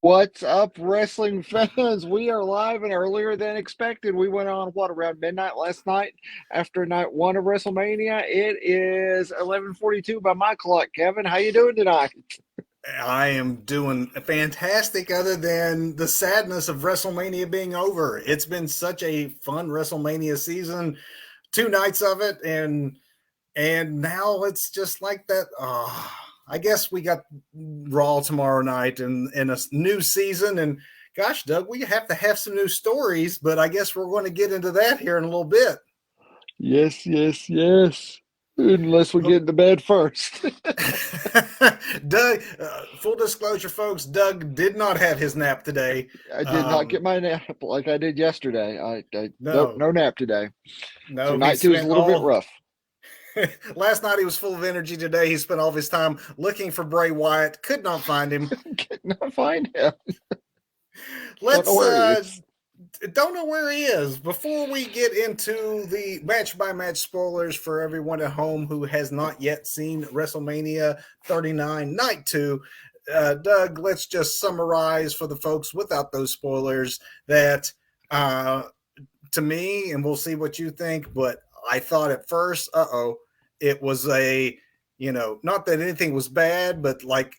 What's up, wrestling fans? We are live and earlier than expected. We went on around midnight last night after night one of WrestleMania. It is 11:42 by my clock. Kevin, how you doing tonight? I am doing fantastic, other than the sadness of WrestleMania being over. It's been such a fun WrestleMania season, two nights of it, and now it's just like that. I guess we got Raw tomorrow night and a new season. And gosh, Doug, we have to have some new stories, but I guess we're going to get into that here in a little bit. Yes, yes, yes. Unless we get into bed first. Doug, full disclosure, folks, Doug did not have his nap today. I did not get my nap like I did yesterday. Nope, No, no nap today. So no, he night two is a spent little bit all rough. last night. He was full of energy. Today, he spent all of his time looking for Bray Wyatt. Could not find him. Could not find him. Don't know Let's where he is. don't know where he is. Before we get into the match by match spoilers for everyone at home who has not yet seen WrestleMania 39 Night 2, Doug, let's just summarize for the folks without those spoilers that to me, and we'll see what you think, but I thought at first, it was not that anything was bad, but like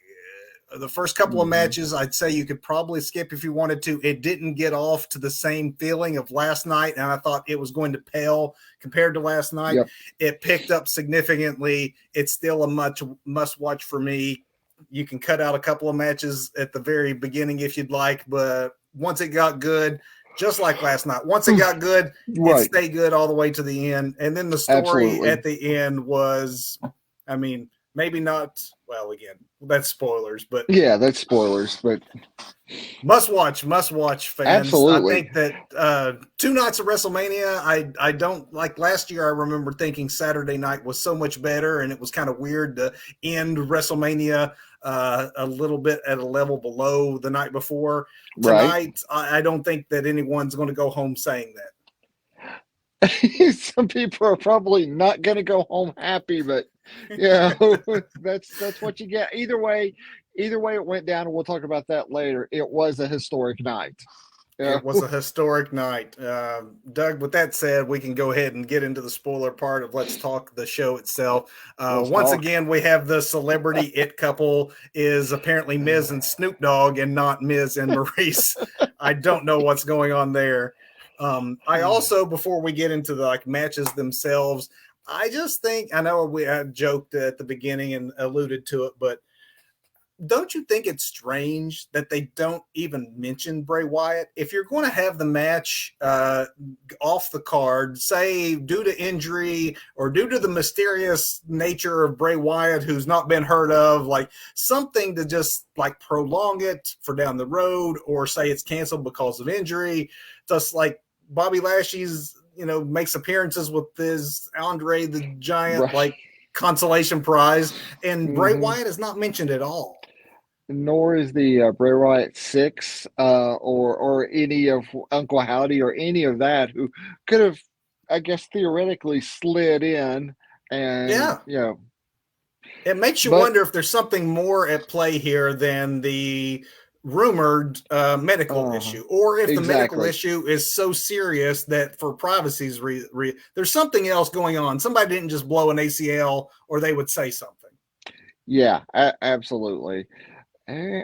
the first couple of matches, I'd say you could probably skip if you wanted to. It didn't get off to the same feeling of last night, and I thought it was going to pale compared to last night. Yep. It picked up significantly. It's still a must watch for me. You can cut out a couple of matches at the very beginning if you'd like, but once it got good, just like last night, once it got good, Right. it stayed good all the way to the end. And then the story Absolutely. at the end was, maybe not. Well, again, that's spoilers, but Yeah, that's spoilers, but must watch fans. absolutely. I think that two nights of WrestleMania, I don't like. Last year I remember thinking Saturday night was so much better, and it was kind of weird to end WrestleMania a little bit at a level below the night before. Right. Tonight, I don't think that anyone's going to go home saying that. Some people are probably not going to go home happy, but that's what you get. Either way it went down, and we'll talk about that later. It was a historic night. It was a historic night. Doug, with that said, we can go ahead and get into the spoiler part of Let's Talk the show itself. Once again, we have the celebrity it couple is apparently Miz and Snoop Dogg and not Miz and Maurice. I don't know what's going on there. I also, before we get into the matches themselves, I just think, I know we joked at the beginning and alluded to it, but don't you think it's strange that they don't even mention Bray Wyatt? If you're going to have the match off the card, say due to injury or due to the mysterious nature of Bray Wyatt, who's not been heard of, like something to just like prolong it for down the road, or say it's canceled because of injury, just like Bobby Lashley's, makes appearances with his Andre the Giant, Right. like consolation prize, and Bray Wyatt is not mentioned at all. Nor is the Bray Wyatt Six or any of Uncle Howdy or any of that, who could have, I guess, theoretically slid in and It makes you wonder if there's something more at play here than the rumored medical issue, or if the medical issue is so serious that for privacy's there's something else going on. Somebody didn't just blow an ACL, or they would say something. Yeah, absolutely.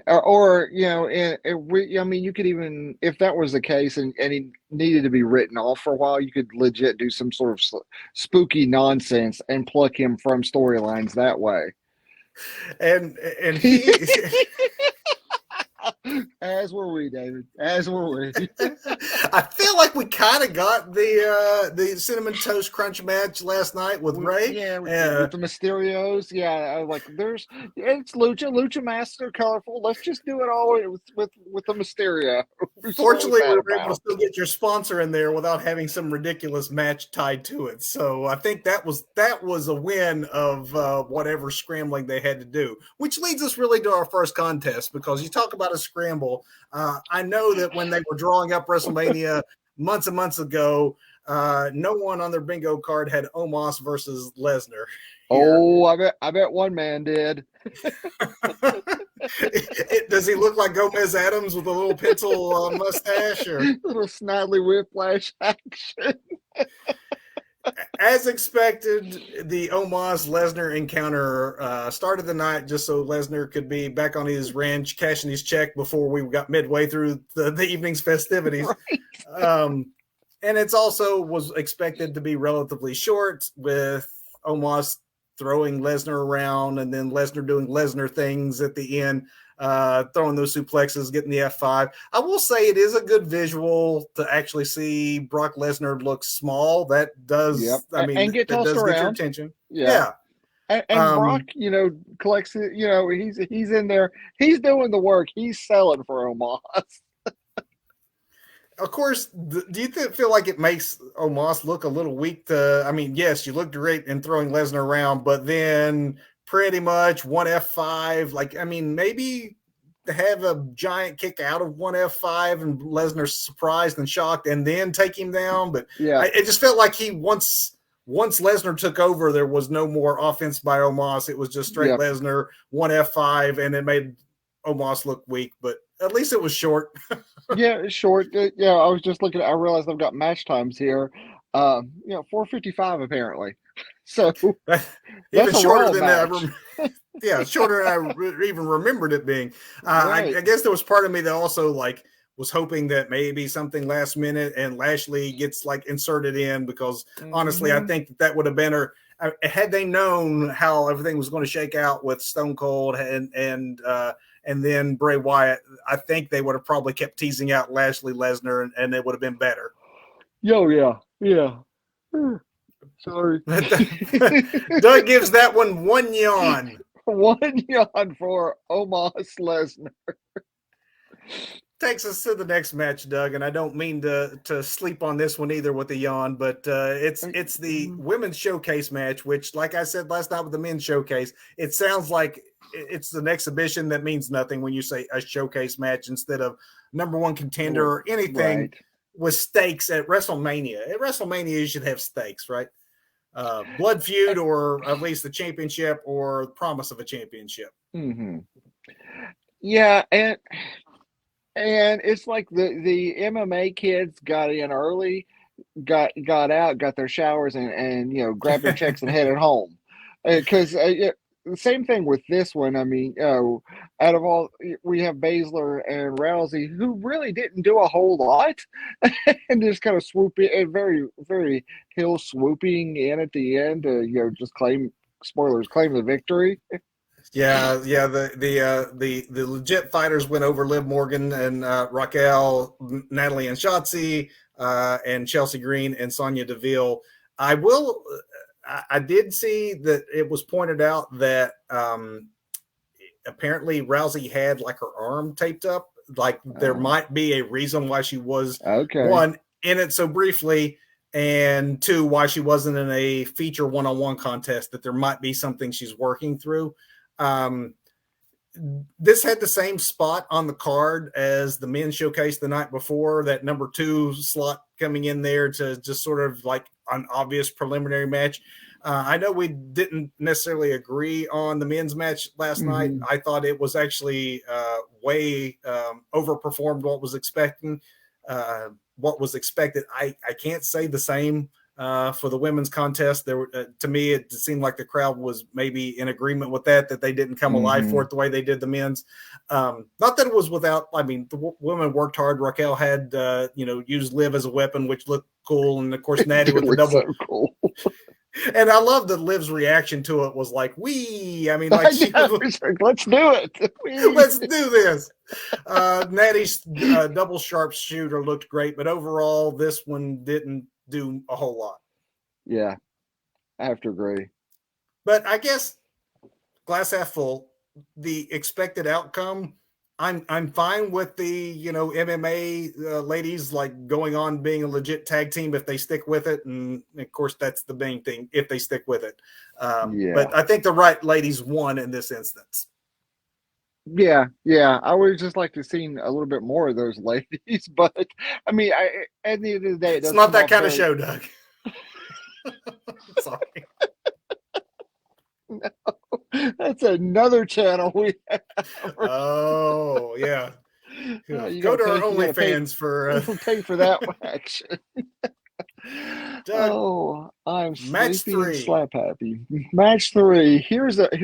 Or you could even, if that was the case and he needed to be written off for a while, you could legit do some sort of spooky nonsense and pluck him from storylines that way. And he as were we, David. As were we. I feel like we kind of got the cinnamon toast crunch match last night with Ray. Yeah, with the Mysterios. Yeah, it's Lucha masks are colorful. Let's just do it all with the Mysterio. Fortunately, we were able to still get your sponsor in there without having some ridiculous match tied to it. So I think that was a win of whatever scrambling they had to do, which leads us really to our first contest, because you talk about a scramble. I know that when they were drawing up WrestleMania months ago, no one on their bingo card had Omos versus Lesnar. here. Oh, I bet one man did. Does he look like Gomez Adams with a little pencil mustache? Or Little snidely whiplash action. as expected, the Omos Lesnar encounter started the night just so Lesnar could be back on his ranch, cashing his check before we got midway through the evening's festivities. Right. And it's also was expected to be relatively short, with Omos throwing Lesnar around and then Lesnar doing Lesnar things at the end, throwing those suplexes, getting the F5. I will say it is a good visual to actually see Brock Lesnar look small. That Yep. does, I mean, And get that tossed does get your around. attention. Yeah. Yeah. And Brock, collects it. He's in there. He's doing the work. He's selling for Omos. Of course, do you feel like it makes Omos look a little weak I mean, yes, you look great in throwing Lesnar around, but then pretty much one F5, like, I mean, maybe to have a giant kick out of one F5 and Lesnar's surprised and shocked and then take him down. But Yeah. it just felt like once Lesnar took over, there was no more offense by Omos. It was just straight Yep. Lesnar, one F5, and it made Omos look weak, but at least it was short. Yeah, short. Yeah, I was just looking. I realized I've got match times here. 4:55 apparently. So Even that's a shorter Raw than match. yeah, shorter than I even remembered it being. Right. I guess there was part of me that also like was hoping that maybe something last minute and Lashley gets like inserted in, because honestly, I Hmm. think that would have been her. Had they known how everything was going to shake out with Stone Cold and then Bray Wyatt, I think they would have probably kept teasing out Lashley Lesnar, and it would have been better. Yo, yeah, yeah. Sorry. Doug gives that one yawn. One yawn for Omos Lesnar. Takes us to the next match, Doug, and I don't mean to sleep on this one either with the yawn, but it's the women's showcase match, which, like I said last night with the men's showcase, it sounds like it's an exhibition that means nothing when you say a showcase match instead of number one contender or anything Right. with stakes at WrestleMania. At WrestleMania, you should have stakes, right? Blood feud, or at least the championship, or the promise of a championship. Mm-hmm. Yeah, and it's like the MMA kids got in early, got out, got their showers, and grabbed their checks and headed home. Because yeah, the same thing with this one. I mean, out of all, we have Baszler and Rousey, who really didn't do a whole lot, and just kind of swooping and very very heel swooping in at the end to just claim, spoilers, claim the victory. Yeah, yeah. The legit fighters went over Liv Morgan and Raquel, Natalie and Shotzi, and Chelsea Green and Sonya Deville. I will. I did see that it was pointed out that apparently Rousey had like her arm taped up. Like there might be a reason why she was Okay. one in it so briefly, and two, why she wasn't in a feature one-on-one contest. That there might be something she's working through. Um, this had the same spot on the card as the men's showcase the night before, that number 2 slot coming in there to just sort of like an obvious preliminary match. I know we didn't necessarily agree on the men's match last night. Mm-hmm. I thought it was actually way overperformed what was expected. I can't say the same for the women's contest. There, to me, it seemed like the crowd was maybe in agreement with that they didn't come alive for it the way they did the men's. Not that it was without. I mean, the women worked hard. Raquel had used Liv as a weapon, which looked cool, and of course Natty with the double. So cool. And I love that Liv's reaction to it was like, "Wee!" I mean, like she was like, let's do it. let's do this. Natty's double sharpshooter looked great, but overall, this one didn't do a whole lot. Yeah, I have to agree. But I guess glass half full, the expected outcome, I'm fine with the MMA ladies like going on being a legit tag team if they stick with it, and of course that's the main thing, if they stick with it. Yeah. But I think the right ladies won in this instance. Yeah, I would just like to see a little bit more of those ladies, but I mean, at the end of the day, it It's does not come that off kind of very. show, Doug. Sorry. That's another channel we have. Oh yeah, You go gotta to our pay. You gotta pay. OnlyFans for Pay for that action. Doug. Oh, I'm Match sleepy and three. slap happy. Match three.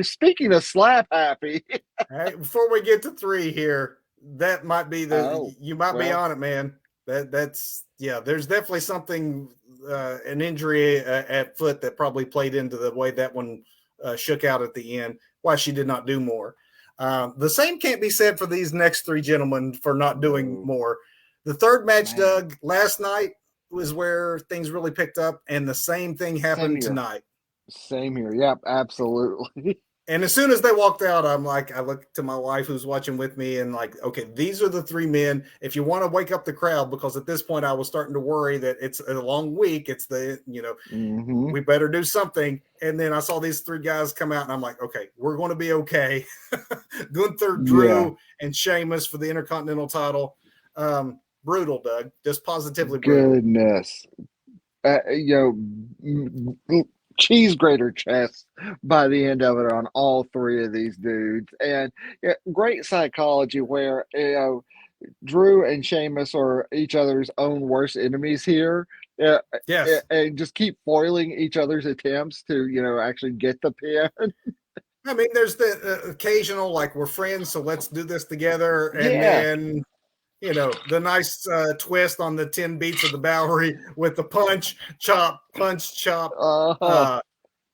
Speaking of slap happy. All right, before we get to three here, that might be Oh, you might be well, on it, man. That's yeah. There's definitely something, an injury at foot that probably played into the way that one shook out at the end. Why she did not do more. The same can't be said for these next three gentlemen for not doing no, more. The third match, man. Doug, last night was where things really picked up, and the same thing Same happened here. tonight. Same here. Yep, absolutely. And as soon as they walked out, I'm like, I looked to my wife who's watching with me and like, okay, these are the three men. If you want to wake up the crowd, because at this point I was starting to worry that it's a long week. It's Hmm. we better do something. And then I saw these three guys come out and I'm like, okay, we're going to be okay. Gunther, Yeah. Drew, and Sheamus for the Intercontinental title. Brutal, Doug. Just positively brutal. Goodness. Cheese grater chest by the end of it on all three of these dudes, and yeah, great psychology where Drew and Sheamus are each other's own worst enemies here. Uh, Yes. and just keep foiling each other's attempts to, actually get the pin. I mean, there's the occasional, like, we're friends, so let's do this together. And Yeah. then the nice twist on the 10 beats of the Bowery with the punch, chop. Uh, Uh,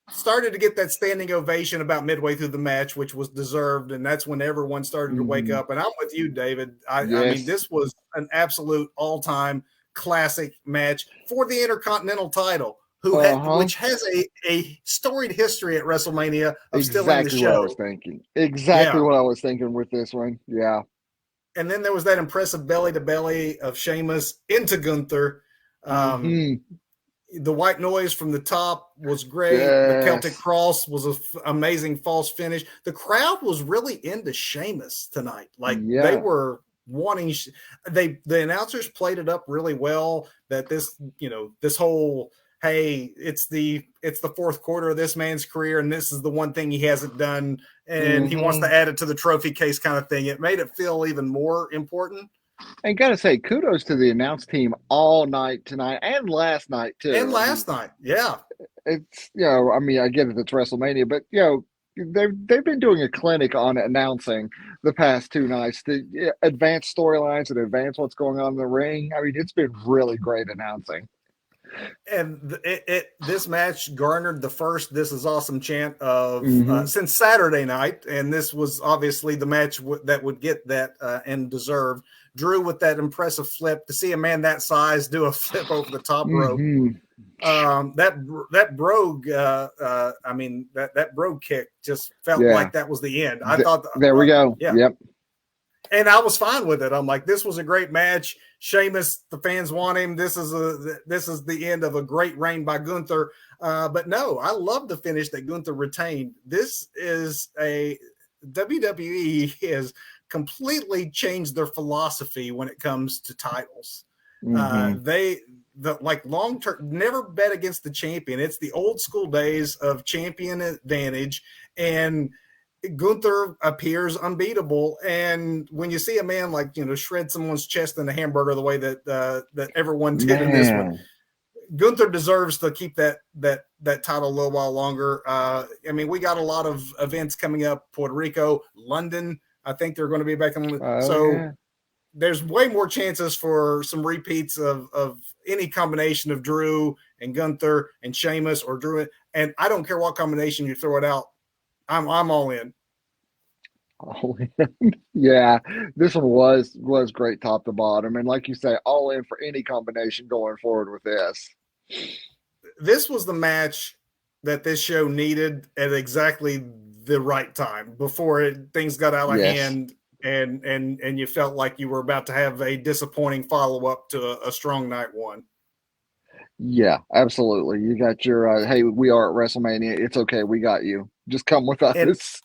Started to get that standing ovation about midway through the match, which was deserved. And that's when everyone started to wake mhm. up. And I'm with you, David. I mean, Yes. this was an absolute all time classic match for the Intercontinental title, Uh-huh. which has a storied history at WrestleMania of stealing the Exactly what I was show. thinking. Exactly Yeah. what I was thinking with this one. Yeah. And then there was that impressive belly to belly of Sheamus into Gunther. Um, Hmm. the white noise from the top was great. The Celtic Yes. Cross was an amazing false finish. The crowd was really into Sheamus tonight. Like they Yeah. were wanting. The announcers played it up really well. That this whole, hey, it's the fourth quarter of this man's career, and this is the one thing he hasn't done, and he wants Hmm. to add it to the trophy case kind of thing. It made it feel even more important. And gotta say, kudos to the announce team all night tonight and last night And too. I mean, last night, yeah. I get it, it's WrestleMania, but they've been doing a clinic on announcing the past two nights to advance storylines and advance what's going on in the ring. I mean, it's been really great announcing. And this match garnered the first "This is awesome" chant of Hmm. since Saturday night, and this was obviously the match that would get that and deserved. Drew with that impressive flip. To see a man that size do a flip over the top rope, Hmm. that brogue, I mean that brogue kick just felt Yeah. like that was the end. I thought, There we go. yeah, Yep. and I was fine with it. I'm like, this was a great match. Sheamus, the fans want him. This is the end of a great reign by Gunther. But no, I love the finish that Gunther retained. This is a WWE has completely changed their philosophy when it comes to titles. Hmm. Like long term, never bet against the champion. It's the old school days of champion advantage, and Gunther appears unbeatable. And when you see a man like shred someone's chest in a hamburger the way that everyone did in this one, Man. Gunther deserves to keep that title a little while longer. I mean, we got a lot of events coming up: Puerto Rico, London. I think they're going to be back in. Oh So yeah. there's way more chances for some repeats of any combination of Drew and Gunther and Sheamus or Drew. And I don't care what combination you throw it out. I'm all in. All in. Yeah, this one was great top to bottom, and like you say, all in for any combination going forward with this. This was the match that this show needed at exactly the right time before things got out of Yes. hand and you felt like you were about to have a disappointing follow-up to a strong night one. Yeah, absolutely. You got your hey, we are at WrestleMania. It's okay, we got you. Just come with And us.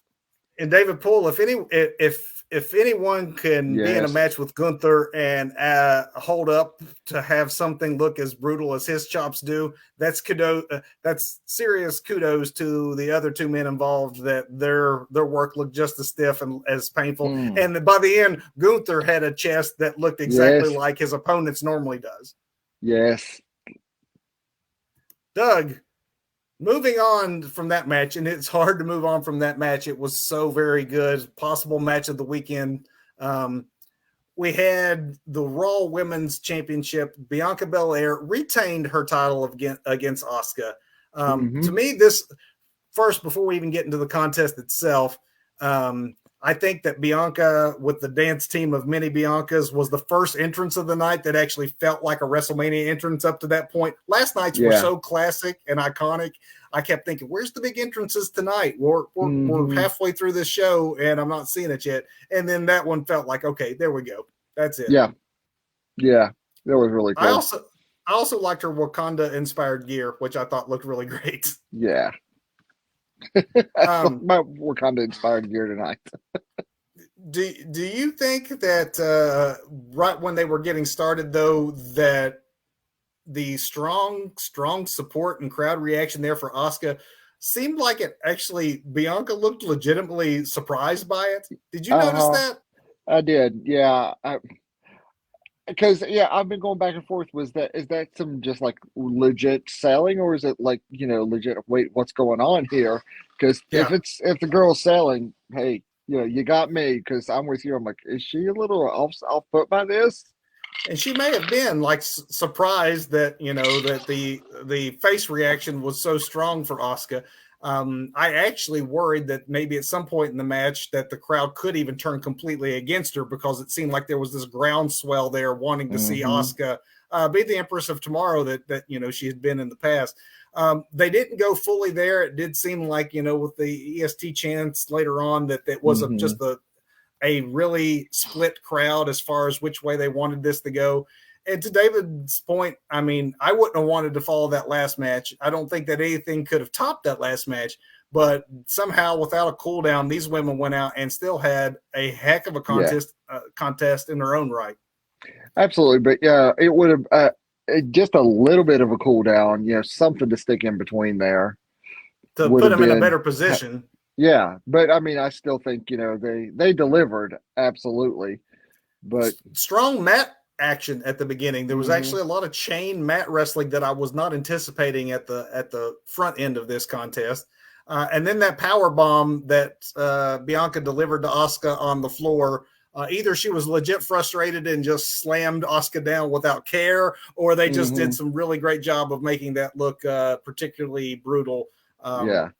and David Poole, if if anyone can be in a Yes. match with Gunther and hold up to have something look as brutal as his chops do, that's kudos. That's serious kudos to the other two men involved. That their work looked just as stiff and as painful. Mm. And by the end, Gunther had a chest that looked exactly Yes. like his opponent's normally does. Yes. Doug, moving on from that match, and it's hard to move on from that match. It was so very good. Possible match of the weekend. We had the Raw Women's Championship. Bianca Belair retained her title against Asuka. Mm-hmm. To me, this first, before we even get into the contest itself, I think that Bianca, with the dance team of many Biancas, was the first entrance of the night that actually felt like a WrestleMania entrance up to that point. Last night's were so classic and iconic. I kept thinking, where's the big entrances tonight? We're halfway through this show, and I'm not seeing it yet. And then that one felt like, okay, there we go. That's it. Yeah. Yeah. That was really cool. I also liked her Wakanda-inspired gear, which I thought looked really great. Yeah. My Wakanda-inspired gear tonight. Do you think that right when they were getting started, though, that the strong support and crowd reaction there for Asuka seemed like it actually, Bianca looked legitimately surprised by it? Did you notice that? I did. Yeah. Because I've been going back and forth. Is that some just like legit selling, or is it like legit? Wait, what's going on here? Because if the girl's selling, hey, you got me because I'm with you. I'm like, is she a little off put by this? And she may have been like surprised that that the face reaction was so strong for Asuka. I actually worried that maybe at some point in the match that the crowd could even turn completely against her, because it seemed like there was this groundswell there wanting to see Asuka be the Empress of Tomorrow that she had been in the past. They didn't go fully there. It did seem like with the EST chants later on that was just a really split crowd as far as which way they wanted this to go. And to David's point, I mean, I wouldn't have wanted to follow that last match. I don't think that anything could have topped that last match, but somehow without a cool down, these women went out and still had a heck of a contest in their own right. Absolutely. But yeah, it would have just a little bit of a cool down, something to stick in between there. To put them in a better position. Yeah. But I mean, I still think, they delivered. Absolutely. But strong mat action at the beginning. There was actually a lot of chain mat wrestling that I was not anticipating at the front end of this contest. And then that power bomb that Bianca delivered to Asuka on the floor. Either she was legit frustrated and just slammed Asuka down without care, or they just did some really great job of making that look particularly brutal. Either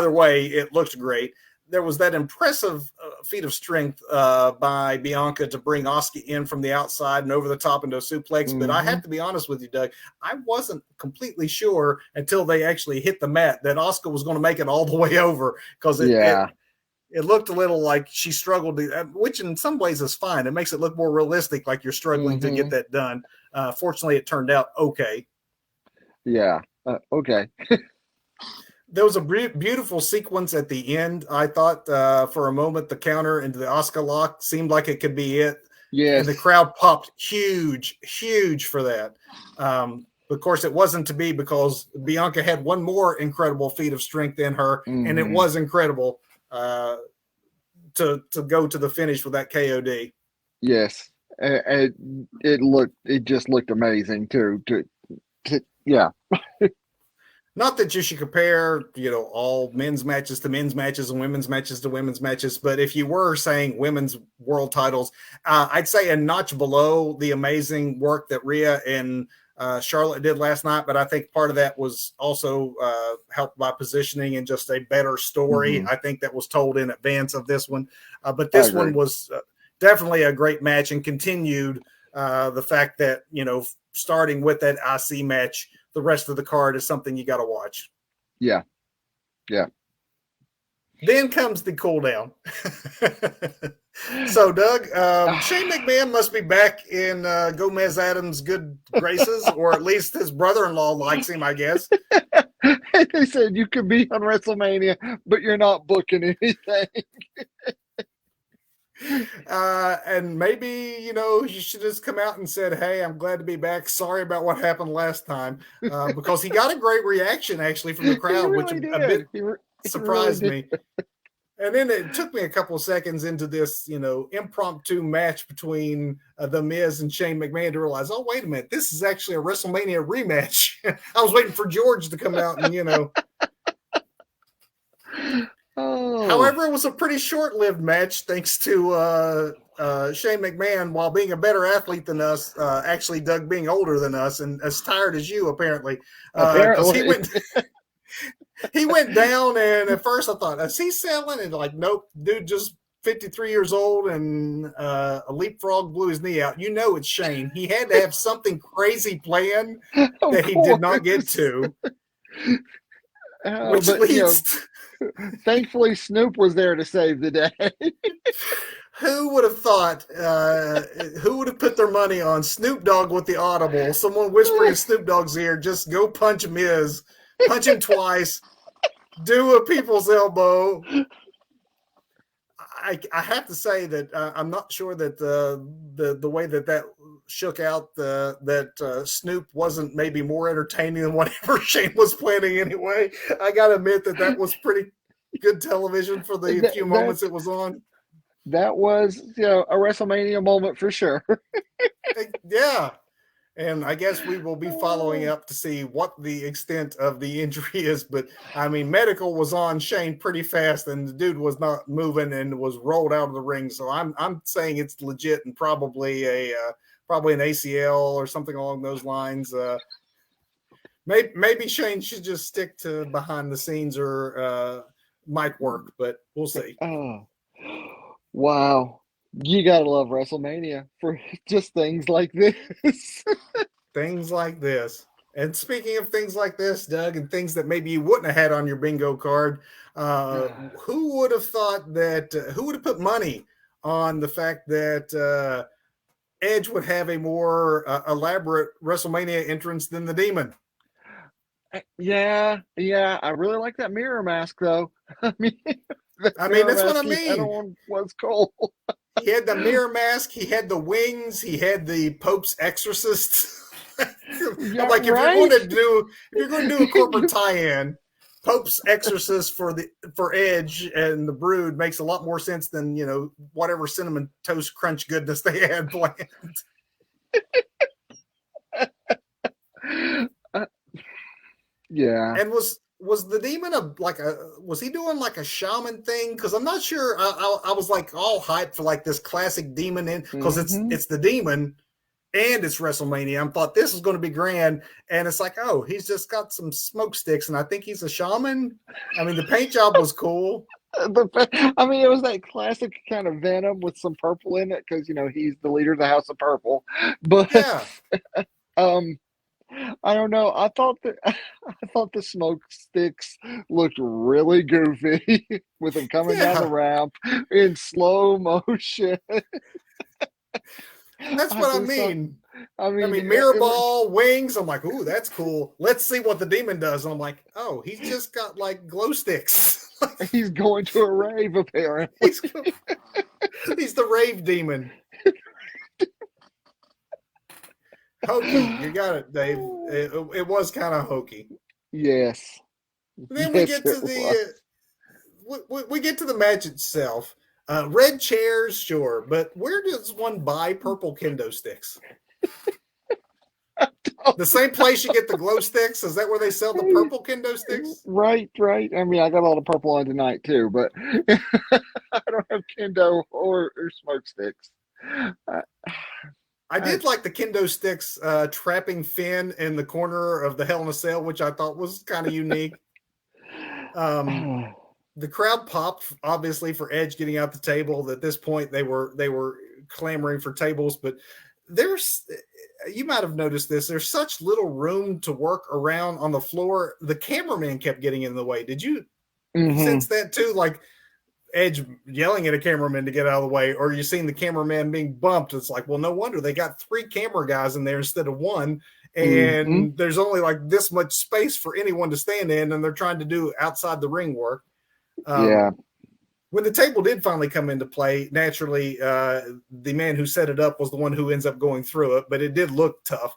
way, it looked great. There was that impressive feat of strength by Bianca to bring Asuka in from the outside and over the top into a suplex. But I have to be honest with you, Doug, I wasn't completely sure until they actually hit the mat that Asuka was going to make it all the way over, because it looked a little like she struggled to, which in some ways is fine. It makes it look more realistic, like you're struggling to get that done. Fortunately, it turned out okay. Yeah. Okay. There was a beautiful sequence at the end. I thought for a moment the counter into the Asuka lock seemed like it could be it. Yes. And the crowd popped huge for that. Of course, it wasn't to be, because Bianca had one more incredible feat of strength in her, and it was incredible to go to the finish with that KOD. Yes. It just looked amazing too. Yeah. Not that you should compare, all men's matches to men's matches and women's matches to women's matches, but if you were saying women's world titles, I'd say a notch below the amazing work that Rhea and Charlotte did last night. But I think part of that was also helped by positioning and just a better story, I think, that was told in advance of this one. But this one was definitely a great match, and continued the fact that, starting with that IC match, the rest of the card is something you got to watch. Yeah. Then comes the cool down. So, Doug, Shane McMahon must be back in Gomez Adams' good graces, or at least his brother-in-law likes him, I guess. They said you could be on WrestleMania, but you're not booking anything. And maybe, you should just come out and said, hey, I'm glad to be back. Sorry about what happened last time. Because he got a great reaction actually from the He crowd, which really a bit did. He really surprised did. me. And then it took me a couple of seconds into this, impromptu match between The Miz and Shane McMahon to realize, oh, wait a minute, this is actually a WrestleMania rematch. I was waiting for George to come out and, Oh, However, it was a pretty short-lived match thanks to Shane McMahon, while being a better athlete than us, actually Doug being older than us and as tired as you, apparently. Because he apparently. went he went down, and at first I thought, is he selling? And like, nope, dude just 53 years old, and a leapfrog blew his knee out. It's Shane. He had to have something crazy planned Of that he did not get course. to, Oh, which but leads thankfully Snoop was there to save the day. who would have thought, who would have put their money on Snoop Dogg with the audible, someone whispering in Snoop Dogg's ear, just go punch Miz, punch him twice, do a people's elbow. I have to say that I'm not sure that the way that shook out, that Snoop wasn't maybe more entertaining than whatever Shane was planning anyway. I got to admit that was pretty good television for the that, few that moments it was on. that was a WrestleMania moment for sure. Yeah. And I guess we will be following Oh, up to see what the extent of the injury is. But I mean, medical was on Shane pretty fast, and the dude was not moving and was rolled out of the ring. So I'm saying it's legit and probably probably an ACL or something along those lines. Maybe Shane should just stick to behind the scenes or mic work, but we'll see. oh, wow. You gotta love WrestleMania for just things like this. Things like this. And speaking of things like this, Doug, and things that maybe you wouldn't have had on your bingo card, who would have thought that? Who would have put money on the fact that Edge would have a more elaborate WrestleMania entrance than the Demon? Yeah. I really like that mirror mask though. I mean, the I mean, mirror that's what I mask he had mean. on was cool. He had the mirror mask. He had the wings. He had the Pope's exorcist. I'm Yeah, like, right. if you're going to do a corporate tie-in, Pope's exorcist for Edge and the Brood makes a lot more sense than whatever cinnamon toast crunch goodness they had planned. Uh, yeah. And was the demon was he doing like a shaman thing? Because I'm not sure. I was like all hyped for like this classic demon in, because Hmm. it's the demon and it's WrestleMania. I thought this was going to be grand, and it's like, oh, he's just got some smoke sticks, and I think he's a shaman. I mean, the paint job was cool. I mean, it was that classic kind of Venom with some purple in it because he's the leader of the House of Purple. But Yeah, um, I don't know. I thought that I thought the smoke sticks looked really goofy with him coming down the yeah. ramp in slow motion. That's I what I just thought. mean. I I mean, mean, mirror ball, wings. I'm like, ooh, that's cool. Let's see what the demon does. And I'm like, oh, he's just got like glow sticks. he's going to a rave apparently. he's he's the rave demon. Hokey, you got it, Dave. It was kind of hokey. Yes, Then we yes, get it to was. the we get to the match itself. Red chairs, sure, but where does one buy purple kendo sticks? The same place you get the glow sticks? Is that where they sell the purple kendo sticks? Right. I mean, I got all the purple on tonight too, but I don't have kendo or smoke sticks. I, I I, did like the kendo sticks trapping Finn in the corner of the Hell in a Cell, which I thought was kind of unique. Um, the crowd popped obviously for Edge getting out the table. At this point, they were clamoring for tables, but there's you might have noticed this. There's such little room to work around on the floor. The cameraman kept getting in the way. Did you hmm. sense that too? Like Edge yelling at a cameraman to get out of the way, or you seen the cameraman being bumped. It's like, well, no wonder they got 3 camera guys in there instead of 1, Hmm. and there's only like this much space for anyone to stand in, and they're trying to do outside the ring work. Um, Yeah. when the table did finally come into play, naturally, the man who set it up was the one who ends up going through it, but it did look tough.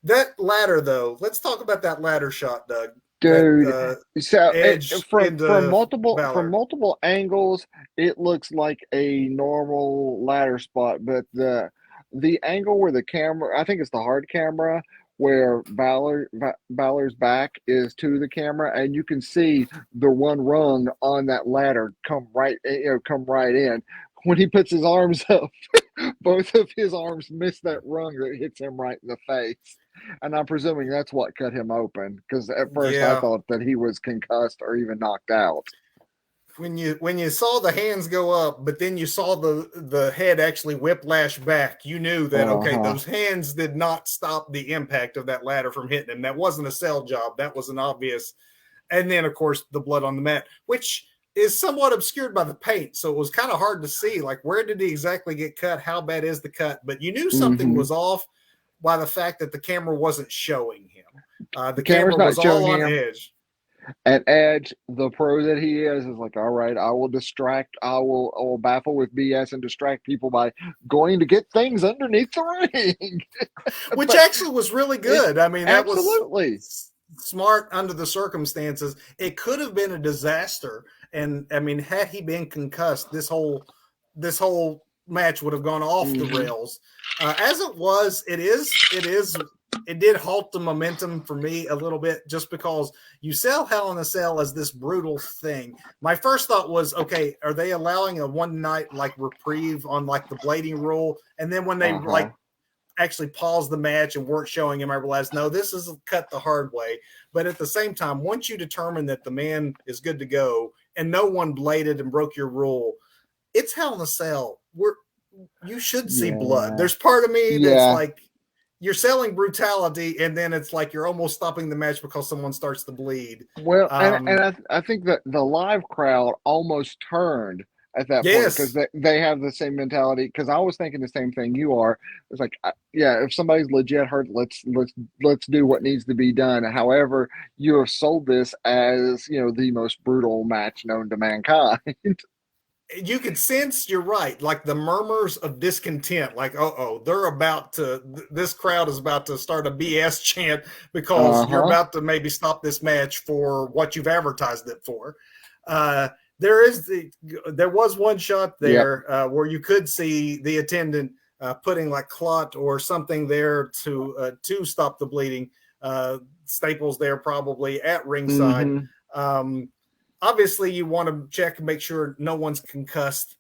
That ladder, though, let's talk about that ladder shot, Doug. That Dude, so edge into from Balor. multiple angles, it looks like a normal ladder spot, but the angle where the camera, I think it's the hard camera, where Balor's back is to the camera, and you can see the one rung on that ladder come right in. When he puts his arms up, both of his arms miss that rung that hits him right in the face. And I'm presuming that's what cut him open because at first I Yeah, thought that he was concussed or even knocked out. when you saw the hands go up, but then you saw the head actually whiplash back, you knew that okay, Uh-huh. those hands did not stop the impact of that ladder from hitting him. That wasn't a sell job. That was an obvious. And then of course the blood on the mat, which is somewhat obscured by the paint, so it was kind of hard to see like where did he exactly get cut, how bad is the cut, but you knew something Mm-hmm. was off by the fact that the camera wasn't showing him. The The camera's camera not was all showing on him. edge. And Edge, the pro that he is like, all right, I will baffle with BS and distract people by going to get things underneath the ring. Which But actually was really it good. I mean, that was absolutely. smart under the circumstances. It could have been a disaster, and I mean, had he been concussed, this whole match would have gone off the Mm-hmm. rails. As it was, it did halt the momentum for me a little bit, just because you sell Hell in a Cell as this brutal thing. My first thought was, okay, are they allowing a one night like reprieve on like the blading rule? And then when they Uh-huh. like actually paused the match and weren't showing him, I realized, no, this is cut the hard way. But at the same time, once you determine that the man is good to go and no one bladed and broke your rule, it's Hell in a Cell. You should see blood. Yeah. There's part of me that's Yeah. like, you're selling brutality, and then it's like you're almost stopping the match because someone starts to bleed. Well, and Um, I think that the live crowd almost turned at that point because yes, they have the same mentality. Because I was thinking the same thing you are. It's like, yeah, if somebody's legit hurt, let's do what needs to be done. However, you have sold this as the most brutal match known to mankind. you could sense, you're right, like the murmurs of discontent, like they're about to, this crowd is about to start a BS chant because Uh you're huh. about to maybe stop this match for what you've advertised it for. uh there was one shot Yep. there where you could see the attendant putting like clot or something there to stop the bleeding, staples there probably at ringside. Mm-hmm. um Obviously you want to check and make sure no one's concussed.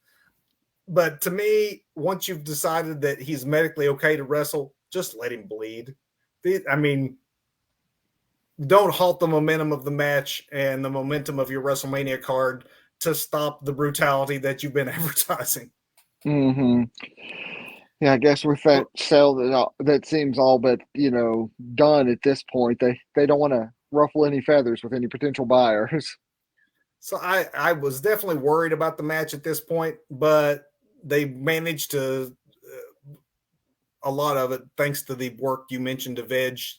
But to me, once you've decided that he's medically okay to wrestle, just let him bleed. I mean, don't halt the momentum of the match and the momentum of your WrestleMania card to stop the brutality that you've been advertising. Mm-hmm. Yeah, I guess with that sale that seems all but done at this point, they don't want to ruffle any feathers with any potential buyers. So I was definitely worried about the match at this point, but they managed to a lot of it thanks to the work you mentioned of Edge,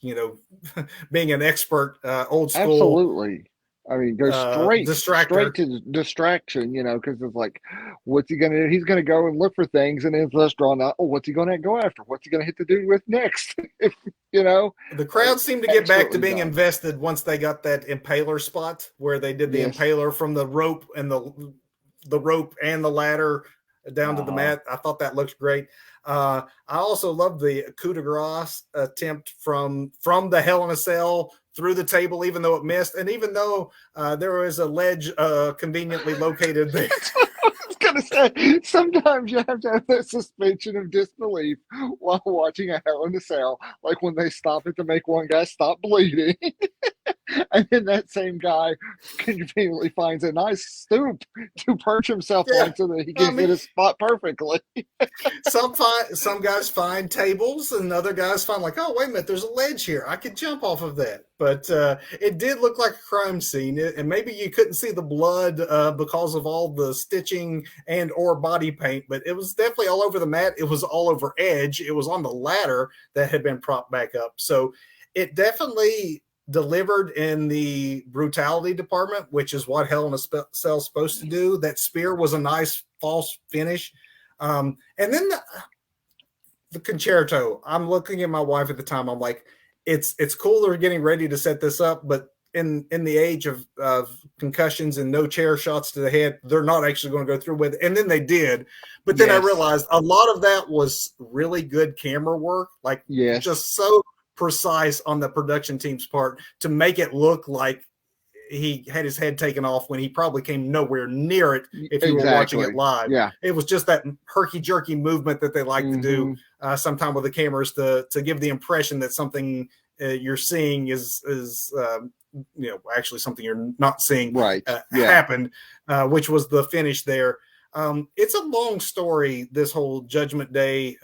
being an expert, old school Absolutely. I mean, go straight distractor. to distraction, because it's like, what's he gonna do? He's gonna go and look for things, and it's less drawn out. Oh, what's he gonna go after? What's he gonna hit the dude with next? If you know, The crowd seemed to get back to expertly being done. invested once they got that impaler spot where they did the Yes. impaler from the rope and the rope and the ladder down to the Uh-huh. mat. I thought that looked great. I also love the coup de grace attempt from the Hell in a Cell through the table, even though it missed, and even though there was a ledge conveniently located there. That's what I was gonna say. Sometimes you have to have that suspension of disbelief while watching a Hell in a Cell, like when they stop it to make one guy stop bleeding. And then that same guy conveniently finds a nice stoop to perch himself Yeah, on so that he I can hit mean, his spot perfectly. some guys find tables and other guys find like, oh wait a minute, there's a ledge here, I could jump off of that. But it did look like a crime scene, and maybe you couldn't see the blood because of all the stitching and or body paint, but it was definitely all over the mat. It was all over Edge. It was on the ladder that had been propped back up. So it definitely, delivered in the brutality department, which is what Hell in a Cell is supposed to do. That spear was a nice false finish. And then the concerto. I'm looking at my wife at the time. I'm like, it's cool they're getting ready to set this up, but in the age of concussions and no chair shots to the head, they're not actually going to go through with it. And then they did. But then I realized a lot of that was really good camera work, like just so precise on the production team's part to make it look like he had his head taken off when he probably came nowhere near it if you were watching it live. Yeah. It was just that herky-jerky movement that they like to do sometime with the cameras to give the impression that something you're seeing is actually something you're not seeing happened, which was the finish there. It's a long story, this whole Judgment Day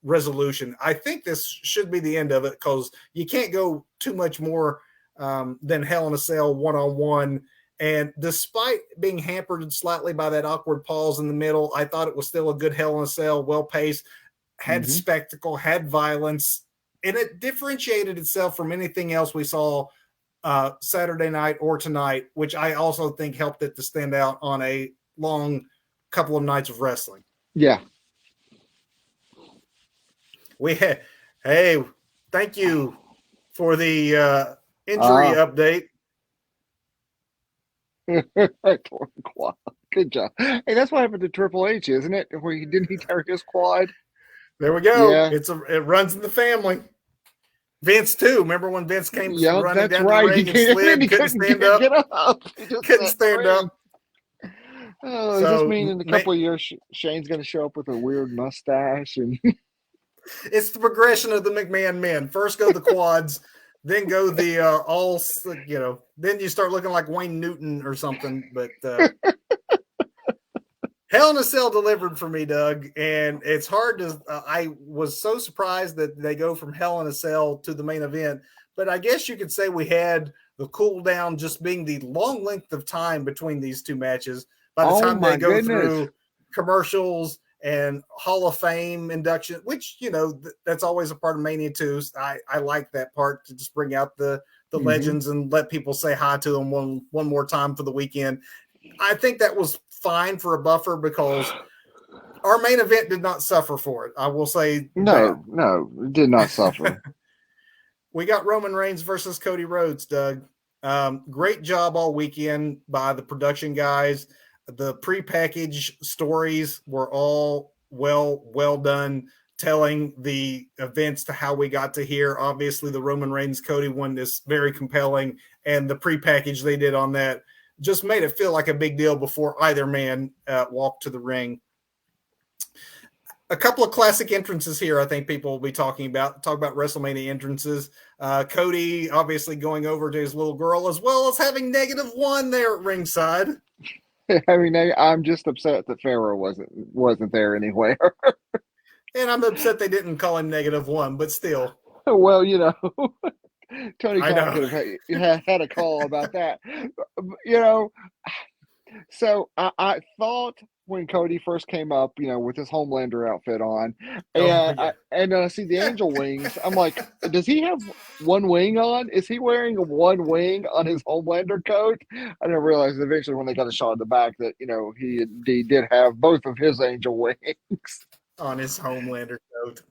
resolution. I think this should be the end of it because you can't go too much more than Hell in a Cell one-on-one. And despite being hampered slightly by that awkward pause in the middle, I thought it was still a good Hell in a Cell, well-paced, had spectacle, had violence, and it differentiated itself from anything else we saw Saturday night or tonight, which I also think helped it to stand out on a long couple of nights of wrestling. Yeah. Hey, thank you for the injury update. Good job. Hey, that's what happened to Triple H, isn't it? Where didn't he tear his quad? There we go. Yeah. It runs in the family. Vince too. Remember when Vince came running down the ring and slid? He couldn't stand up. Get up. Couldn't stand up. Oh, does this mean in a couple of years Shane's going to show up with a weird mustache? And it's the progression of the McMahon men. First go the quads, then go the then you start looking like Wayne Newton or something. But Hell in a Cell delivered for me, Doug, and it's hard to. I was so surprised that they go from Hell in a Cell to the main event, but I guess you could say we had the cool down just being the long length of time between these two matches. By the time they go through commercials and Hall of Fame induction, which that's always a part of Mania too. I like that part to just bring out the legends and let people say hi to them one more time for the weekend. I think that was fine for a buffer because our main event did not suffer for it. I will say no, it did not suffer. We got Roman Reigns versus Cody Rhodes, Doug. Great job all weekend by the production guys. The pre-packaged stories were all well done, telling the events to how we got to here. Obviously, the Roman Reigns Cody one is very compelling, and the pre-package they did on that just made it feel like a big deal before either man walked to the ring. A couple of classic entrances here I think people will be talking about. Talk about WrestleMania entrances. Cody obviously going over to his little girl as well as having -1 there at ringside. I mean, I'm just upset that Pharaoh wasn't there anywhere. And I'm upset they didn't call him -1, but still. Well, Tony Khan could have had a call about that. So I thought when Cody first came up, with his Homelander outfit on, and I see the angel wings. I'm like, does he have one wing on? Is he wearing one wing on his Homelander coat? I didn't realize eventually when they got a shot in the back that he did have both of his angel wings on his Homelander coat.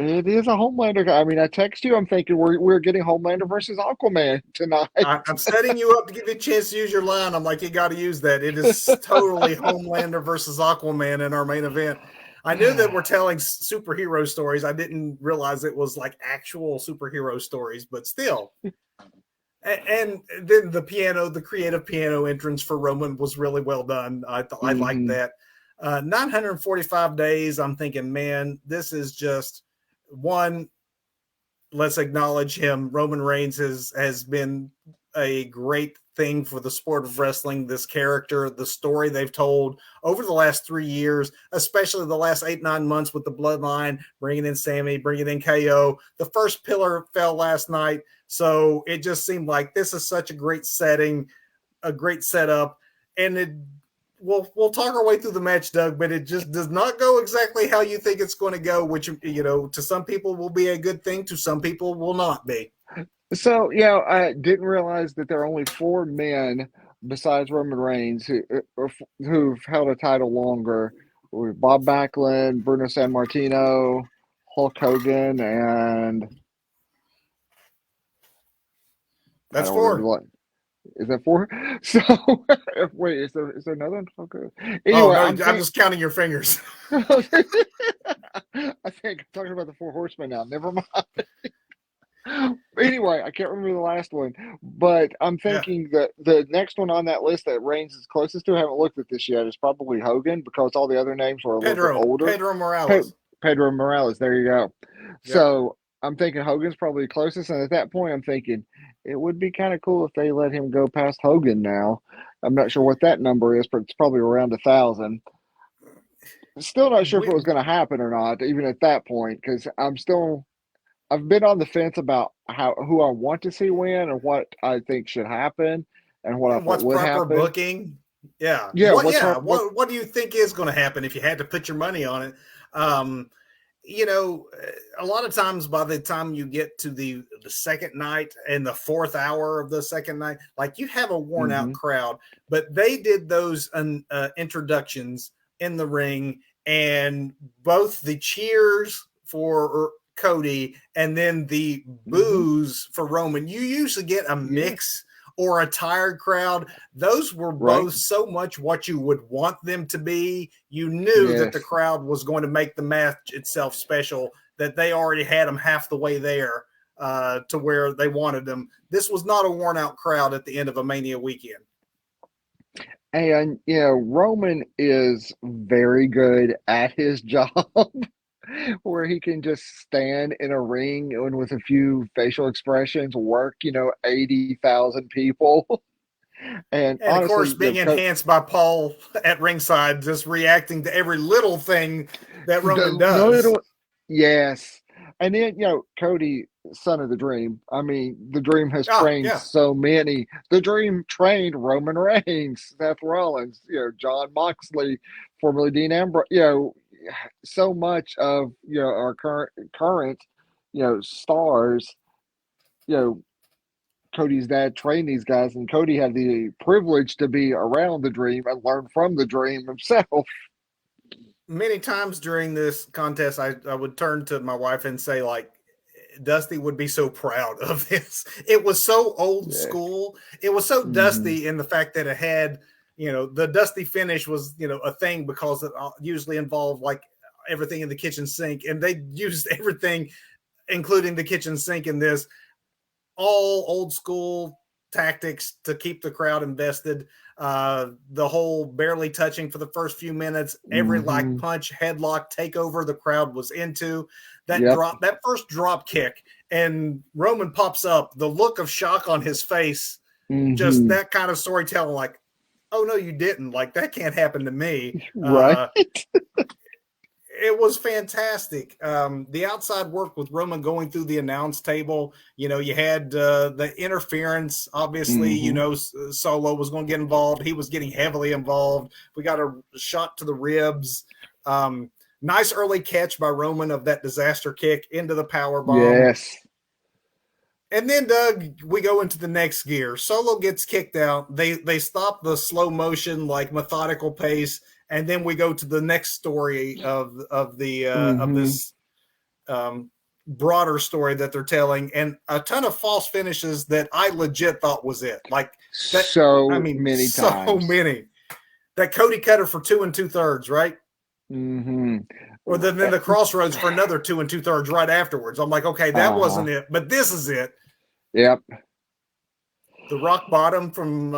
It is a Homelander. I mean, I text you. I'm thinking we're getting Homelander versus Aquaman tonight. I'm setting you up to give you a chance to use your line. I'm like, you got to use that. It is totally Homelander versus Aquaman in our main event. I knew that we're telling superhero stories. I didn't realize it was like actual superhero stories, but still. And then the creative piano entrance for Roman was really well done. I liked that. 945 days. I'm thinking, man, this is just. One, let's acknowledge him. Roman Reigns has been a great thing for the sport of wrestling. This character, the story they've told over the last 3 years, especially the last 8-9 months with the Bloodline, bringing in Sammy, bringing in KO. The first pillar fell last night, so it just seemed like this is such a great setting, a great setup, and We'll talk our way through the match, Doug, but it just does not go exactly how you think it's going to go, which, to some people will be a good thing, to some people will not be. So, yeah, I didn't realize that there are only four men besides Roman Reigns who've held a title longer. With Bob Backlund, Bruno Sammartino, Hulk Hogan, and I That's don't remember four. what. Is that four? So, wait, is there another one? Okay. Oh Anyway, no, I'm I'm think just counting your fingers. I think I'm talking about the Four Horsemen now. Never mind. Anyway, I can't remember the last one, but I'm Yeah, thinking that the next one on that list that Reigns is closest to, I haven't looked at this yet, is probably Hogan because all the other names were a little bit older. Pedro Pe- Morales. Pedro Morales, there you go. Yep. So I'm thinking Hogan's probably closest, and at that point, I'm thinking it would be kind of cool if they let him go past Hogan now. I'm not sure what that number is, but it's probably around 1,000. Still not sure if it We was going to happen or not, even at that point, because I've been on the fence about how who I want to see win and what I think should happen and what I thought what's would proper happen. booking? Yeah. Yeah, what What do you think is going to happen if you had to put your money on it? Um, you know, a lot of times by the time you get to the second night and the fourth hour of the second night, like you have a worn out hmm crowd, but they did those introductions in the ring, and both the cheers for Cody and then the hmm boos for Roman, you usually get a Yes. mix or a tired crowd. Those were Right. both so much what you would want them to be. You knew that the Yes. crowd was going to make the match itself special, that they already had them half the way there to where they wanted them. This was not a worn out crowd at the end of a Mania weekend. And Roman is very good at his job where he can just stand in a ring and with a few facial expressions work, 80,000 people. And And of course, honestly, being enhanced by Paul at ringside, just reacting to every little thing that The Roman does. little, yes. And then, Cody, son of the Dream. I mean, the Dream has Ah, trained yeah. so many. The Dream trained Roman Reigns, Seth Rollins, John Moxley, formerly Dean Ambrose, so much of, our current, stars, you know, Cody's dad trained these guys, and Cody had the privilege to be around the Dream and learn from the Dream himself. Many times during this contest, I would turn to my wife and say, like, Dusty would be so proud of this. It was so old Yeah. school. It was so hmm Dusty in the fact that it had, the Dusty finish was, a thing because it usually involved like everything in the kitchen sink. And they used everything, including the kitchen sink in this, all old school tactics to keep the crowd invested. The whole barely touching for the first few minutes, every like hmm punch, headlock, takeover the crowd was into. Yep. That first drop kick, and Roman pops up, the look of shock on his face, just hmm that kind of storytelling, like, oh no, you didn't. Like that can't happen to me. Right. It was fantastic. The outside work with Roman going through the announce table. You had the interference. Obviously, hmm Solo was going to get involved. He was getting heavily involved. We got a shot to the ribs. Nice early catch by Roman of that disaster kick into the power bomb. Yes. And then Doug, we go into the next gear. Solo gets kicked out. They stop the slow motion, like methodical pace, and then we go to the next story of hmm this broader story that they're telling, and a ton of false finishes that I legit thought was it. Like that, I So mean, many so times. many. That Cody cutter for 2 2/3, right? hmm Or then the crossroads for another 2 2/3 right afterwards. I'm like, okay, that Uh-huh. wasn't it, but this is it. Yep. The rock bottom from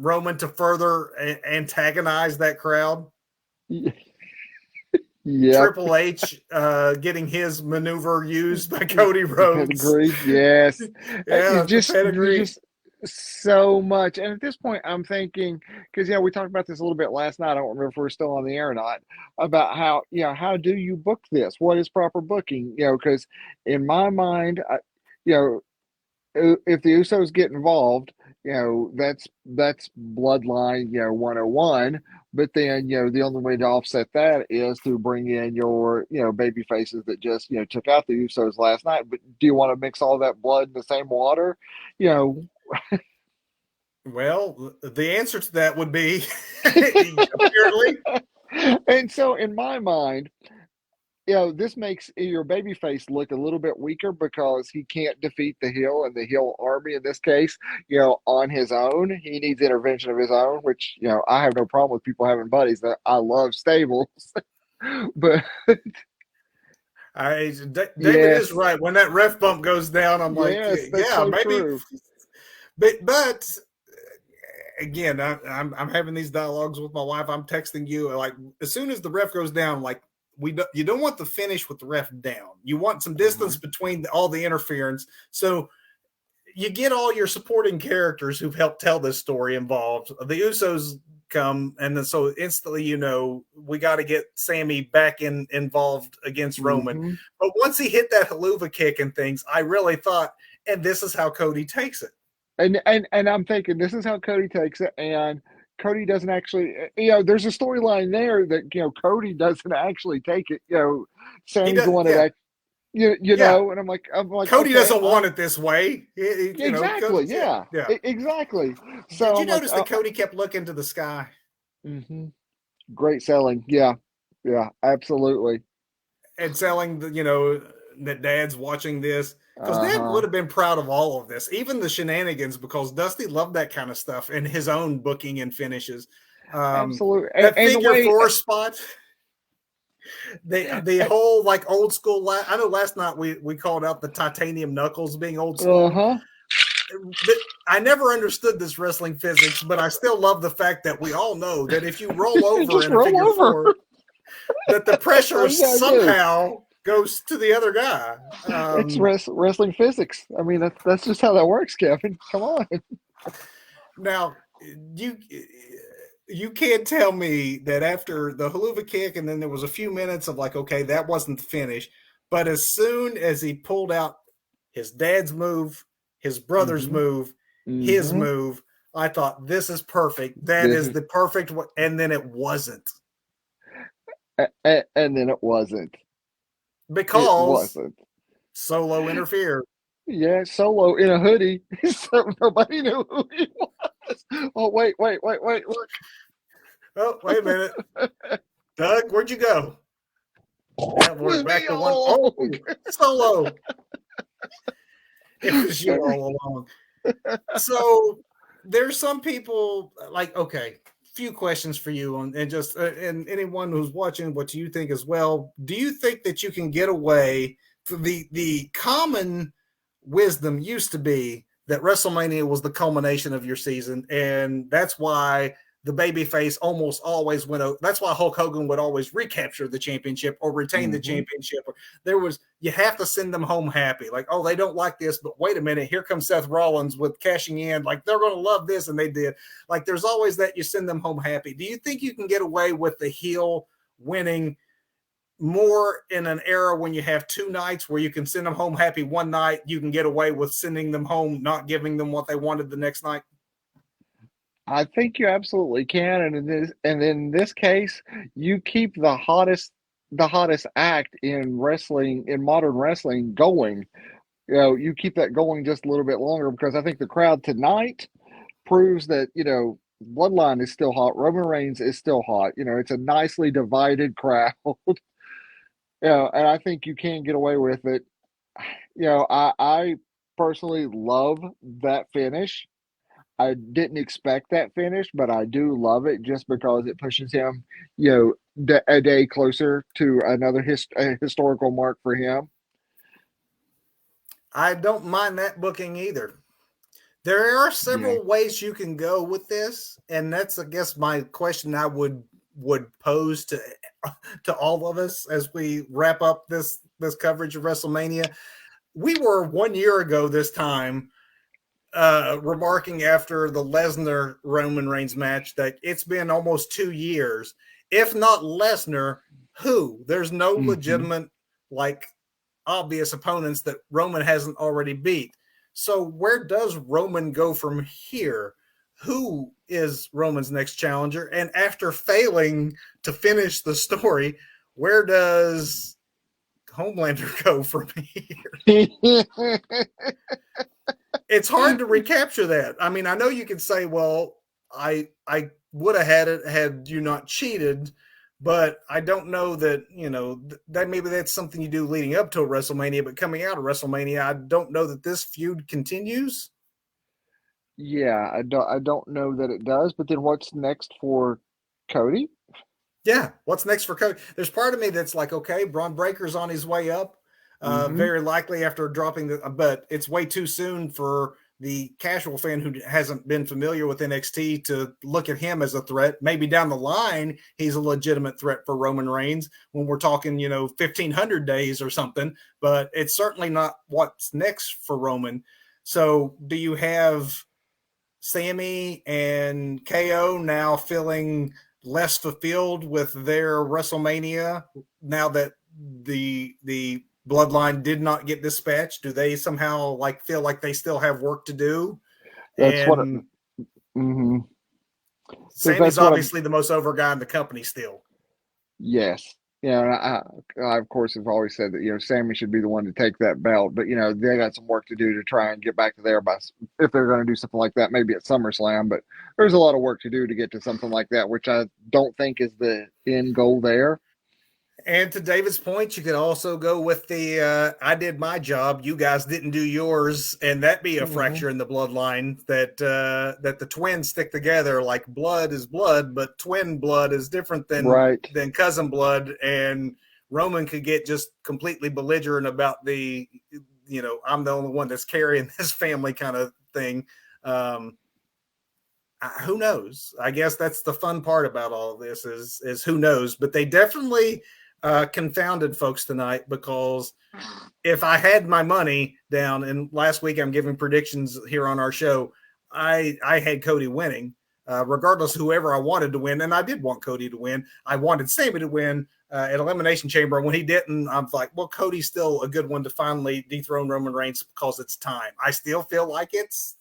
Roman to further antagonize that crowd. Yep. Triple H getting his maneuver used by Cody The Rhodes. pedigree. Yes. Yeah, the You pedigree. just so much. And at this point, I'm thinking, because, we talked about this a little bit last night. I don't remember if we're still on the air or not, about how, how do you book this? What is proper booking? Because in my mind, you know, if the Usos get involved, that's bloodline, 101. But then, the only way to offset that is to bring in your, baby faces that just, took out the Usos last night. But do you want to mix all that blood in the same water? You know, Well, the answer to that would be apparently. and so in my mind, this makes your babyface look a little bit weaker because he can't defeat the heel and the heel army in this case, on his own. He needs intervention of his own, which, I have no problem with people having buddies. That I love stables. But David is yes, right. When that ref bump goes down, I'm like, yes, that's yeah, so maybe. true. But again, I'm having these dialogues with my wife. I'm texting you like as soon as the ref goes down, like you don't want the finish with the ref down. You want some distance between all the interference. So you get all your supporting characters who've helped tell this story involved. The Usos come, and then so instantly, we got to get Sammy back involved against Roman. Mm-hmm. But once he hit that haluva kick and things, I really thought, and this is how Cody takes it. And I'm thinking this is how Cody takes it, and Cody doesn't actually, there's a storyline there that Cody doesn't actually take it. He Sammy's the does, one that yeah, yeah. and I'm like, Cody okay, doesn't want it this way. exactly, Cody's, yeah, yeah. Exactly. So Did you I'm like, notice that Cody kept looking to the sky? mm-hmm. Great selling, yeah, absolutely. And selling that Dad's watching this because Dad Uh-huh. would have been proud of all of this, even the shenanigans, because Dusty loved that kind of stuff in his own booking and finishes. Absolutely, That and the figure way, four spot, the whole like old school. I know last night we called out the titanium knuckles being old school. uh-huh. I never understood this wrestling physics, but I still love the fact that we all know that if you roll over Just in a roll figure over. four, that the pressure All you gotta do. somehow goes to the other guy. It's wrestling physics. I mean, that's just how that works, Kevin. Come on. Now, you you can't tell me that after the haluva kick, and then there was a few minutes of like, okay, that wasn't the finish, but as soon as he pulled out his dad's move, his brother's Mm-hmm. move, his Mm-hmm. move, I thought this is perfect. That This is is, the perfect one, and then it wasn't and then it wasn't. It because wasn't. Solo interfered. Yeah, Solo in a hoodie, so nobody knew who he was. Oh, wait, look. Oh, wait a minute, Doug, where'd you go? And we're Leave me back to one. Oh, alone. Solo. It was you all along. So there's some people like, okay, few questions for you and just and anyone who's watching, what do you think as well? Do you think that you can get away? The common wisdom used to be that WrestleMania was the culmination of your season, and that's why the babyface almost always went out. That's why Hulk Hogan would always recapture the championship or retain the Mm-hmm. championship. There was, you have to send them home happy. Like, oh, they don't like this, but wait a minute, here comes Seth Rollins with cashing in. Like, they're going to love this, and they did. Like, there's always that you send them home happy. Do you think you can get away with the heel winning more in an era when you have two nights where you can send them home happy one night? You can get away with sending them home, not giving them what they wanted the next night? I think you absolutely can, in this case, you keep the hottest act in wrestling, in modern wrestling, going. You keep that going just a little bit longer because I think the crowd tonight proves that Bloodline is still hot. Roman Reigns is still hot. It's a nicely divided crowd. And I think you can get away with it. I personally love that finish. I didn't expect that finish, but I do love it just because it pushes him, a day closer to another historical mark for him. I don't mind that booking either. There are Yeah. several ways you can go with this, and that's, I guess, my question I would pose to all of us as we wrap up this coverage of WrestleMania. We were 1 year ago this time remarking after the Lesnar Roman Reigns match that it's been almost 2 years, if not Lesnar. Who? There's no Hmm. legitimate, like, obvious opponents that Roman hasn't already beat. So where does Roman go from here? Who is Roman's next challenger? And after failing to finish the story, where does Homelander go from here? It's hard to recapture that. I mean, I know you could say, well, I would have had it had you not cheated, but I don't know that, that maybe that's something you do leading up to a WrestleMania, but coming out of WrestleMania, I don't know that this feud continues. Yeah, I don't know that it does, but then what's next for Cody? Yeah, what's next for Cody? There's part of me that's like, okay, Braun Breaker's on his way up, Hmm. very likely after dropping but it's way too soon for the casual fan who hasn't been familiar with NXT to look at him as a threat. Maybe down the line, he's a legitimate threat for Roman Reigns when we're talking, 1,500 days or something, but it's certainly not what's next for Roman. So do you have Sammy and KO now feeling less fulfilled with their WrestleMania now that the bloodline did not get dispatched? Do they somehow feel like they still have work to do? That's what. And Mm-hmm. Because Sammy's that's what I'm. obviously the most over guy in the company still. Yes. I of course have always said that Sammy should be the one to take that belt, but they got some work to do to try and get back to there by if they're going to do something like that, maybe at SummerSlam. But there's a lot of work to do to get to something like that, which I don't think is the end goal there. And to David's point, you could also go with the I did my job, you guys didn't do yours, and that be a Hmm. fracture in the bloodline that the twins stick together. Like blood is blood, but twin blood is different Right. than cousin blood. And Roman could get just completely belligerent about I'm the only one that's carrying this family kind of thing. Um, who knows? I guess that's the fun part about all of this is who knows. But they definitely confounded folks tonight because if I had my money down, and last week I'm giving predictions here on our show, I had Cody winning, regardless whoever I wanted to win, and I did want Cody to win. I wanted Sammy to win at Elimination Chamber. When he didn't, I'm like, well, Cody's still a good one to finally dethrone Roman Reigns because it's time. I still feel like it's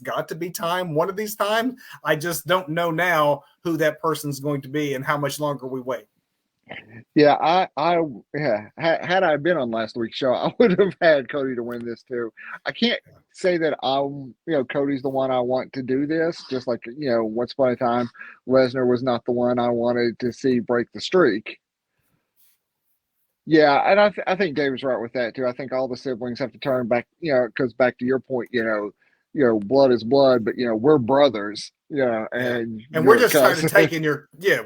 got to be time one of these times. I just don't know now who that person's going to be and how much longer we wait. Yeah, yeah. Had I been on last week's show, I would have had Cody to win this too. I can't say that Cody's the one I want to do this. Just like once upon a time, Lesnar was not the one I wanted to see break the streak. Yeah, and I think David's right with that too. I think all the siblings have to turn back, because back to your point, blood is blood, but we're brothers, Yeah. and And we're you're just tired of cousin. taking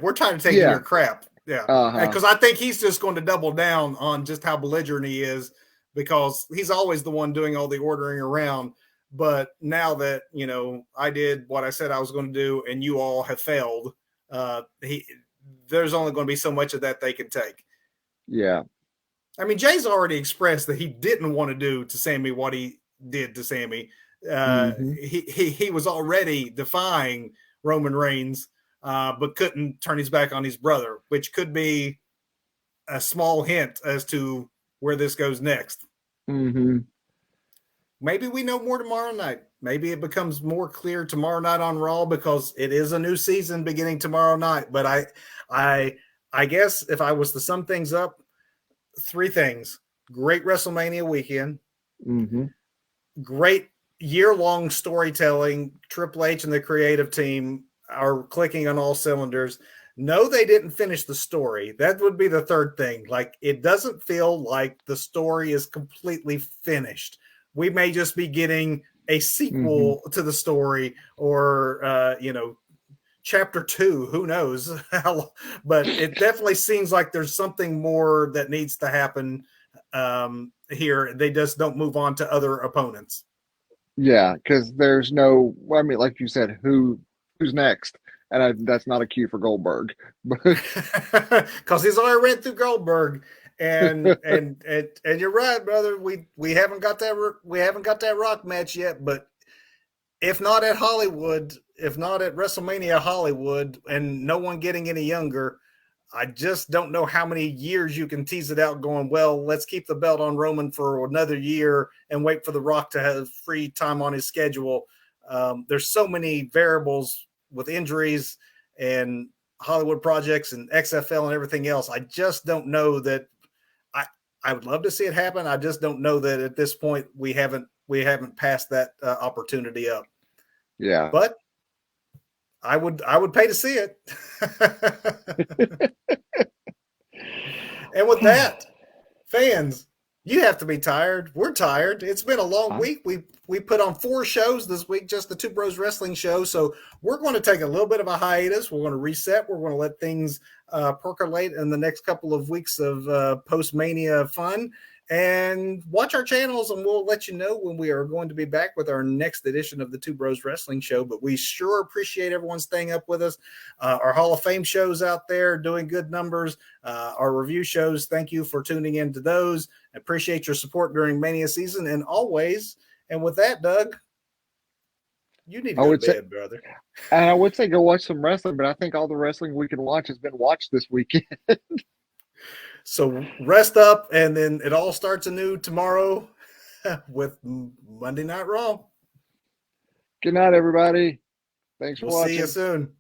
we're tired of taking your Yeah. crap. Yeah. And Uh-huh. because I think he's just going to double down on just how belligerent he is because he's always the one doing all the ordering around. But now that, I did what I said I was going to do and you all have failed, there's only going to be so much of that they can take. Yeah. I mean, Jay's already expressed that he didn't want to do to Sammy what he did to Sammy. Hmm. He was already defying Roman Reigns, but couldn't turn his back on his brother, which could be a small hint as to where this goes next. Hmm. Maybe we know more tomorrow night. Maybe it becomes more clear tomorrow night on Raw because it is a new season beginning tomorrow night. But I, I guess if I was to sum things up, three things: great WrestleMania weekend, Hmm. great year-long storytelling. Triple H and the creative team are clicking on all cylinders. No, they didn't finish the story. That would be the third thing. Like, it doesn't feel like the story is completely finished. We may just be getting a Hmm. sequel to the story or chapter 2, who knows. But it definitely seems like there's something more that needs to happen here. They just don't move on to other opponents. Yeah, because there's no, well, I mean, like you said, who's next? And that's not a cue for Goldberg, but Because he's already ran through Goldberg, and you're right, brother. We haven't got that Rock match yet, but if not at Hollywood, if not at WrestleMania Hollywood, and no one getting any younger, I just don't know how many years you can tease it out going, well, let's keep the belt on Roman for another year and wait for The Rock to have free time on his schedule. There's so many variables with injuries and Hollywood projects and XFL and everything else. I just don't know that I would love to see it happen. I just don't know that at this point we haven't passed that opportunity up. Yeah. But I would pay to see it. And with that, fans, you have to be tired. We're tired. It's been a long week. We put on 4 shows this week, just the Two Bros Wrestling show. So we're going to take a little bit of a hiatus. We're going to reset. We're going to let things percolate in the next couple of weeks of post-Mania fun. And watch our channels, and we'll let you know when we are going to be back with our next edition of the Two Bros Wrestling Show. But we sure appreciate everyone staying up with us. Our Hall of Fame shows out there doing good numbers. Our review shows, thank you for tuning in to those. Appreciate your support during Mania season and always. And with that, Doug, you need to go to bed, brother. And I would say go watch some wrestling, but I think all the wrestling we can watch has been watched this weekend. So rest up, and then it all starts anew tomorrow with Monday Night Raw. Good night, everybody. Thanks for watching. We'll see you soon.